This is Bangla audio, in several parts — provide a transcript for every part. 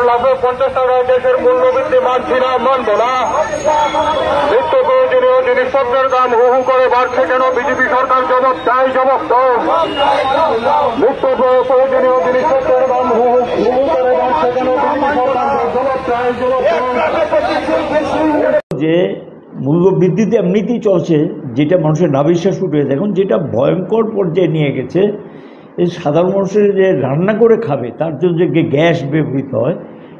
লাভে 50 টাকায় দেশের মূল্যবৃদ্ধি মানছি না, মানব না। নিত্য প্রয়োজনীয় জিনিসপত্রের দাম হু হু করে বাড়ছে কেন? বিজেপি সরকার জবাব চাই, জবাব দাও। নিত্য প্রয়োজনীয় জিনিসপত্রের দাম হু হু করে বাড়ছে কেন? বিজেপি সরকার জবাব চাই, জবাব দাও। যে মূল্যবৃদ্ধিতে এমনিতেই চলছে, যেটা মানুষের না বিশ্বাস উঠে, এখন যেটা ভয়ঙ্কর পর্যায়ে নিয়ে গেছে, এই সাধারণ মানুষের যে রান্না করে খাবে তার জন্য যে গ্যাস ব্যবহৃত হয়,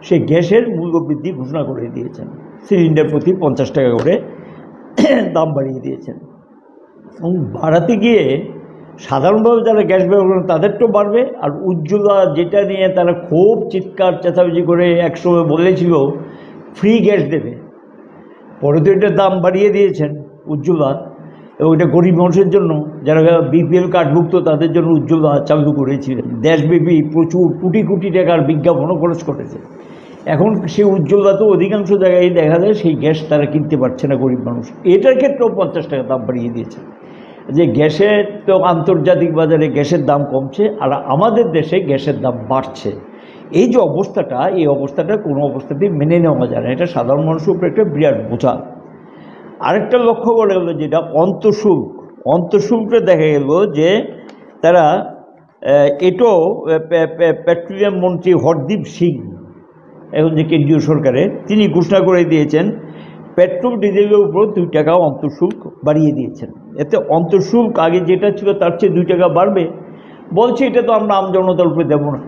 সেই গ্যাসের মূল্যবৃদ্ধি ঘোষণা করে দিয়েছেন। সিলিন্ডার প্রতি 50 টাকা করে দাম বাড়িয়ে দিয়েছেন। এবং বাড়াতে গিয়ে সাধারণভাবে যারা গ্যাস ব্যবহার করেন তাদের তো বাড়বে, আর উজ্জ্বলা যেটা নিয়ে তারা খুব চিৎকার চেঁচামেচি করে একসময় বলেছিল ফ্রি গ্যাস দেবে, পরে তো এটার দাম বাড়িয়ে দিয়েছেন উজ্জ্বলা, এবং এটা গরিব মানুষের জন্য, যারা বিপিএল কার্ডভুক্ত তাদের জন্য উজ্জ্বলা চালু করেছিলেন। দেশব্যাপী প্রচুর কোটি কোটি টাকার বিজ্ঞাপনও খরচ করেছে। এখন সেই উজ্জ্বলা তো অধিকাংশ জায়গায় দেখা যায় সেই গ্যাস তারা কিনতে পারছে না গরিব মানুষ। এটার ক্ষেত্রেও 50 টাকা দাম বাড়িয়ে দিয়েছে। যে গ্যাসের তো আন্তর্জাতিক বাজারে গ্যাসের দাম কমছে, আর আমাদের দেশে গ্যাসের দাম বাড়ছে। এই যে অবস্থাটা, এই অবস্থাটা কোনো অবস্থাতেই মেনে নেওয়া যায় না। এটা সাধারণ মানুষের উপরে একটা বিরাট বোঝা। আরেকটা লক্ষ্য করে গেল যেটা অন্তঃশুল্ক, অন্তঃশুল্কে দেখা গেল যে তারা এটাও পেট্রোলিয়াম মন্ত্রী হরদীপ সিং, এখন যে কেন্দ্রীয় সরকারের, তিনি ঘোষণা করে দিয়েছেন পেট্রোল ডিজেলের উপর 2 টাকা অন্তঃশুল্ক বাড়িয়ে দিয়েছেন। এতে অন্তঃশুল্ক আগে যেটা ছিল তার চেয়ে 2 টাকা বাড়বে। বলছে এটা তো আমরা আমজনতার উপরে দেবো না,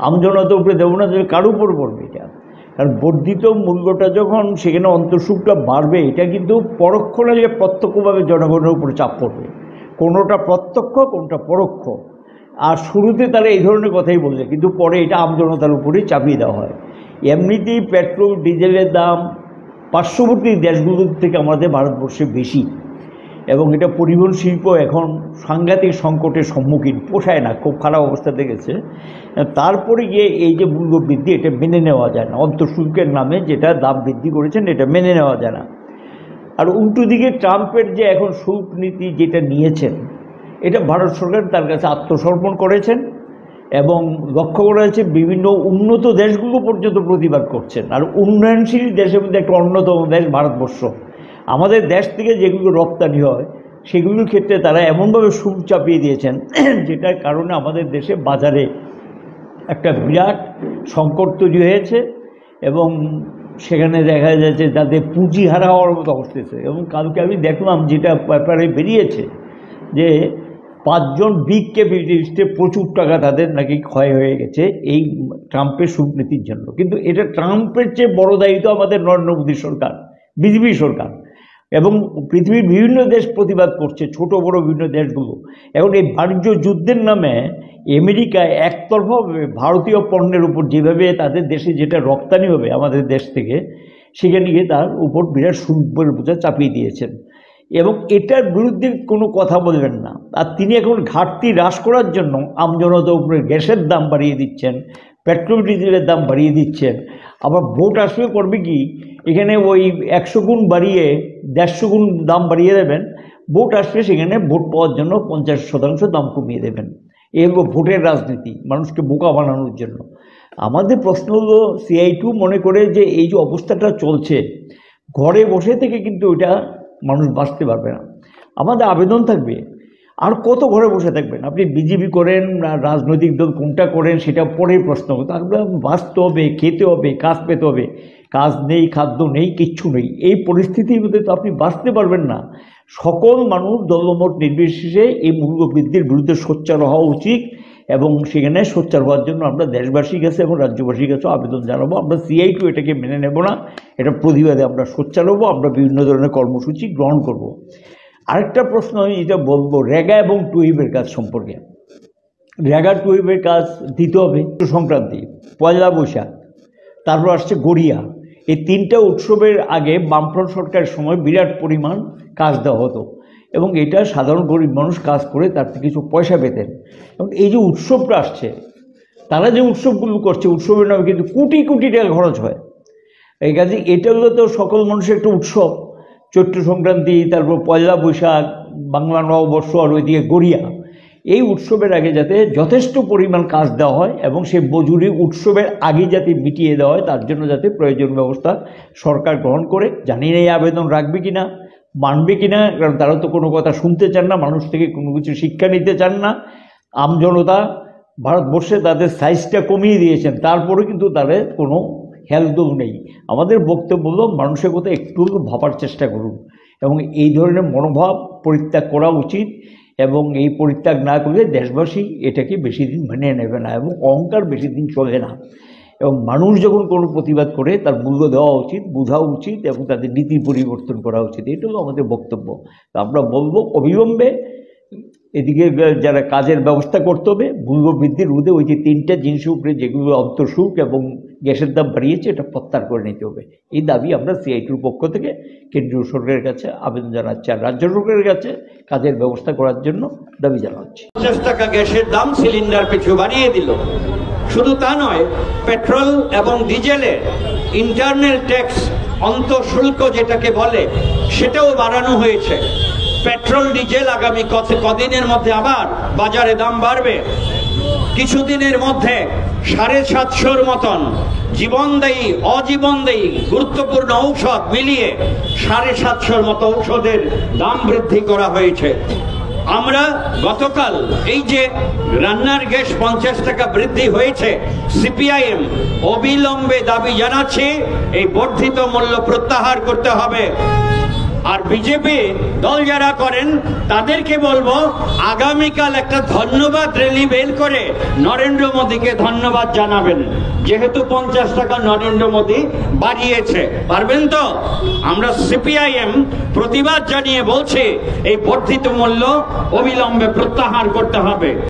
আমজনতার উপরে দেবো না, কার উপর পড়বে এটা? কারণ বর্ধিত মূল্যটা যখন সেখানে অন্তঃশুল্কটা বাড়বে, এটা কিন্তু পরোক্ষ না, যে প্রত্যক্ষভাবে জনগণের উপরে চাপ পড়বে। কোনোটা প্রত্যক্ষ, কোনোটা পরোক্ষ। আর শুরুতে তারা এই ধরনের কথাই বলছে, কিন্তু পরে এটা আমজনতার উপরেই চাপিয়ে দেওয়া হয়। এমনিতেই পেট্রোল ডিজেলের দাম পার্শ্ববর্তী দেশগুলোর থেকে আমাদের ভারতবর্ষে বেশি, এবং এটা পরিবহন শিল্প এখন সাংঘাতিক সংকটের সম্মুখীন, পোষায় না, খুব খারাপ অবস্থাতে গেছে। তারপরে গিয়ে এই যে মূল্য বৃদ্ধি, এটা মেনে নেওয়া যায় না। অন্তঃশুল্কের নামে যেটা দাম বৃদ্ধি করেছেন, এটা মেনে নেওয়া যায় না। আর উল্টো দিকে ট্রাম্পের যে এখন শুল্ক নীতি যেটা নিয়েছেন, এটা ভারত সরকার তার কাছে আত্মসমর্পণ করেছেন, এবং লক্ষ্য করা হয়েছে বিভিন্ন উন্নত দেশগুলো পর্যন্ত প্রতিবাদ করছেন। আর উন্নয়নশীল দেশের মধ্যে একটা অন্যতম দেশ ভারতবর্ষ। আমাদের দেশ থেকে যেগুলো রপ্তানি হয় সেগুলোর ক্ষেত্রে তারা এমনভাবে শুল্ক চাপিয়ে দিয়েছেন, যেটার কারণে আমাদের দেশে বাজারে একটা বিরাট সংকট তৈরি হয়েছে, এবং সেখানে দেখা যাচ্ছে তাদের পুঁজি হারা হওয়ার মতো অবস্থা। এবং কালকে আমি দেখলাম যেটা ব্যাপারে বেরিয়েছে, যে 5 জন বিগ ক্যাপিটালিস্টে প্রচুর টাকা তাদের নাকি ক্ষয় হয়ে গেছে এই ট্রাম্পের শুল্ক নীতির জন্য। কিন্তু এটা ট্রাম্পের চেয়ে বড় দায়িত্ব আমাদের নরেন্দ্র মোদী সরকার, বিজেপি সরকার, এবং পৃথিবীর বিভিন্ন দেশ প্রতিবাদ করছে, ছোট বড় বিভিন্ন দেশগুলো। এখন এই বাণিজ্য যুদ্ধের নামে আমেরিকা একতরফাভাবে ভারতীয় পণ্যের উপর যেভাবে তাদের দেশে যেটা রপ্তানি হবে আমাদের দেশ থেকে, সেখানে গিয়ে তার উপর বিরাট শুল্কের বোঝা চাপিয়ে দিয়েছেন, এবং এটার বিরুদ্ধে কোনো কথা বলবেন না। আর তিনি এখন ঘাটতি হ্রাস করার জন্য আমজনতার উপরে গ্যাসের দাম বাড়িয়ে দিচ্ছেন, পেট্রোল ডিজেলের দাম বাড়িয়ে দিচ্ছেন। আবার ভোট আসলে করবে কি, এখানে ওই 100 গুণ বাড়িয়ে 150 গুণ দাম বাড়িয়ে দেবেন, ভোট আসলে সেখানে ভোট পাওয়ার জন্য 50% দাম কমিয়ে দেবেন। এই হলো ভোটের রাজনীতি, মানুষকে বোকা বানানোর জন্য। আমাদের প্রশ্ন হলো, CI2 মনে করে যে এই যে অবস্থাটা চলছে, ঘরে বসে থেকে কিন্তু ওইটা মানুষ বাঁচতে পারবে না। আমাদের আবেদন থাকবে, আর কত ঘরে বসে থাকবেন? আপনি বিজেপি করেন, রাজনৈতিক দল কোনটা করেন সেটা পরের প্রশ্ন। আপনার বাঁচতে হবে, খেতে হবে, কাজ পেতে হবে। কাজ নেই, খাদ্য নেই, কিচ্ছু নেই। এই পরিস্থিতির মধ্যে তো আপনি বাঁচতে পারবেন না। সকল মানুষ দলমত নির্বিশেষে এই মূল্যবৃদ্ধির বিরুদ্ধে সোচ্চার হওয়া উচিত, এবং সেখানে সোচ্চার হওয়ার জন্য আমরা দেশবাসীর কাছে এবং রাজ্যবাসীর কাছে আবেদন জানাবো। আমরা CI2 এটাকে মেনে নেব না, এটা প্রতিবাদে আমরা সোচ্চার হবো, আমরা বিভিন্ন ধরনের কর্মসূচি গ্রহণ করব। আরেকটা প্রশ্ন আমি যেটা বলবো, রেগা এবং টুইবের কাজ সম্পর্কে। রেগা টুইবের কাজ দিতে হবে সংক্রান্তি, পয়লা বৈশাখ, তারপর আসছে গড়িয়া। এই 3টা উৎসবের আগে বামফ্রন্ট সরকারের সময় বিরাট পরিমাণ কাজ দেওয়া হতো, এবং এটা সাধারণ গরিব মানুষ কাজ করে তার থেকে কিছু পয়সা পেতেন। এবং এই যে উৎসবটা আসছে, তারা যে উৎসবগুলো করছে, উৎসবের নামে কিন্তু কোটি কোটি টাকা খরচ হয়। এই কাজে এটা হলো তো সকল মানুষের একটা উৎসব, চৈত্র সংক্রান্তি, তারপর পয়লা বৈশাখ, বাংলা নববর্ষ, আর ওইদিকে গড়িয়া। এই উৎসবের আগে যাতে যথেষ্ট পরিমাণ কাজ দেওয়া হয় এবং সেই মজুরি উৎসবের আগে যাতে মিটিয়ে দেওয়া হয়, তার জন্য যাতে প্রয়োজন ব্যবস্থা সরকার গ্রহণ করে। জানি না এই আবেদন রাখবে কিনা, মানবে কিনা, কারণ তারা তো কোনো কথা শুনতে চান না, মানুষ থেকে কোনো কিছু শিক্ষা নিতে চান না। আমজনতা ভারতবর্ষে তাদের সাইজটা কমিয়ে দিয়েছেন, তারপরে কিন্তু তাদের কোনো হেলদোও নেই। আমাদের বক্তব্য হলো মানুষের কথা একটু ভাবার চেষ্টা করুন এবং এই ধরনের মনোভাব পরিত্যাগ করা উচিত। এবং এই পরিত্যাগ না করলে দেশবাসী এটাকে বেশি দিন মেনে নেবে না এবং অহংকার বেশি দিন চলে না। এবং মানুষ যখন কোনো প্রতিবাদ করে তার মূল্য দেওয়া উচিত, বোঝা উচিত এবং তাদের নীতি পরিবর্তন করা উচিত। এটা হলো আমাদের বক্তব্য। তো আমরা বলবো অবিলম্বে এদিকে যারা কাজের ব্যবস্থা করতে হবে, মূল্য বৃদ্ধি রোধে ওই যে 3টা জিনিসের উপরে যেগুলো অন্তঃশুল্ক এবং গ্যাসের দাম বাড়িয়েছে এটা প্রত্যাহার করে নিতে হবে। এই দাবি আমরা সিআইটির পক্ষ থেকে কেন্দ্রীয় সরকারের কাছে আবেদন জানাচ্ছি আর রাজ্য সরকারের কাছে কাজের ব্যবস্থা করার জন্য দাবি জানাচ্ছি। 50 টাকা গ্যাসের দাম সিলিন্ডার পিছু বাড়িয়ে দিল। শুধু তা নয়, পেট্রোল এবং ডিজেলের ইন্টারনাল ট্যাক্স অন্তঃশুল্ক যেটাকে বলে সেটাও বাড়ানো হয়েছে। পেট্রোল ডিজেল আগামী কদিনের মধ্যে আবার বাজারে দাম বাড়বে। কিছুদিনের মধ্যে 750-র মতন জীবনদায়ী অজীবনদায়ী গুরুত্বপূর্ণ ঔষধ মিলিয়ে 750-র মতো ঔষধের দাম বৃদ্ধি করা হয়েছে। আমরা গতকাল এই যে রান্নার গ্যাস 50 টাকা বৃদ্ধি হয়েছে, সিপিআইএম অবিলম্বে দাবি জানাচ্ছে এই বর্ধিত মূল্য প্রত্যাহার করতে হবে। আর বিজেপি দল যারা করেন তাদেরকে বলবো আগামীকাল একটা ধন্যবাদ র্যালি বের করে নরেন্দ্র মোদীকে ধন্যবাদ জানাবেন, যেহেতু 50 টাকা নরেন্দ্র মোদী বাড়িয়েছে। পারবেন তো? আমরা সিপিআইএম প্রতিবাদ জানিয়ে বলছি এই বর্ধিত মূল্য অবিলম্বে প্রত্যাহার করতে হবে।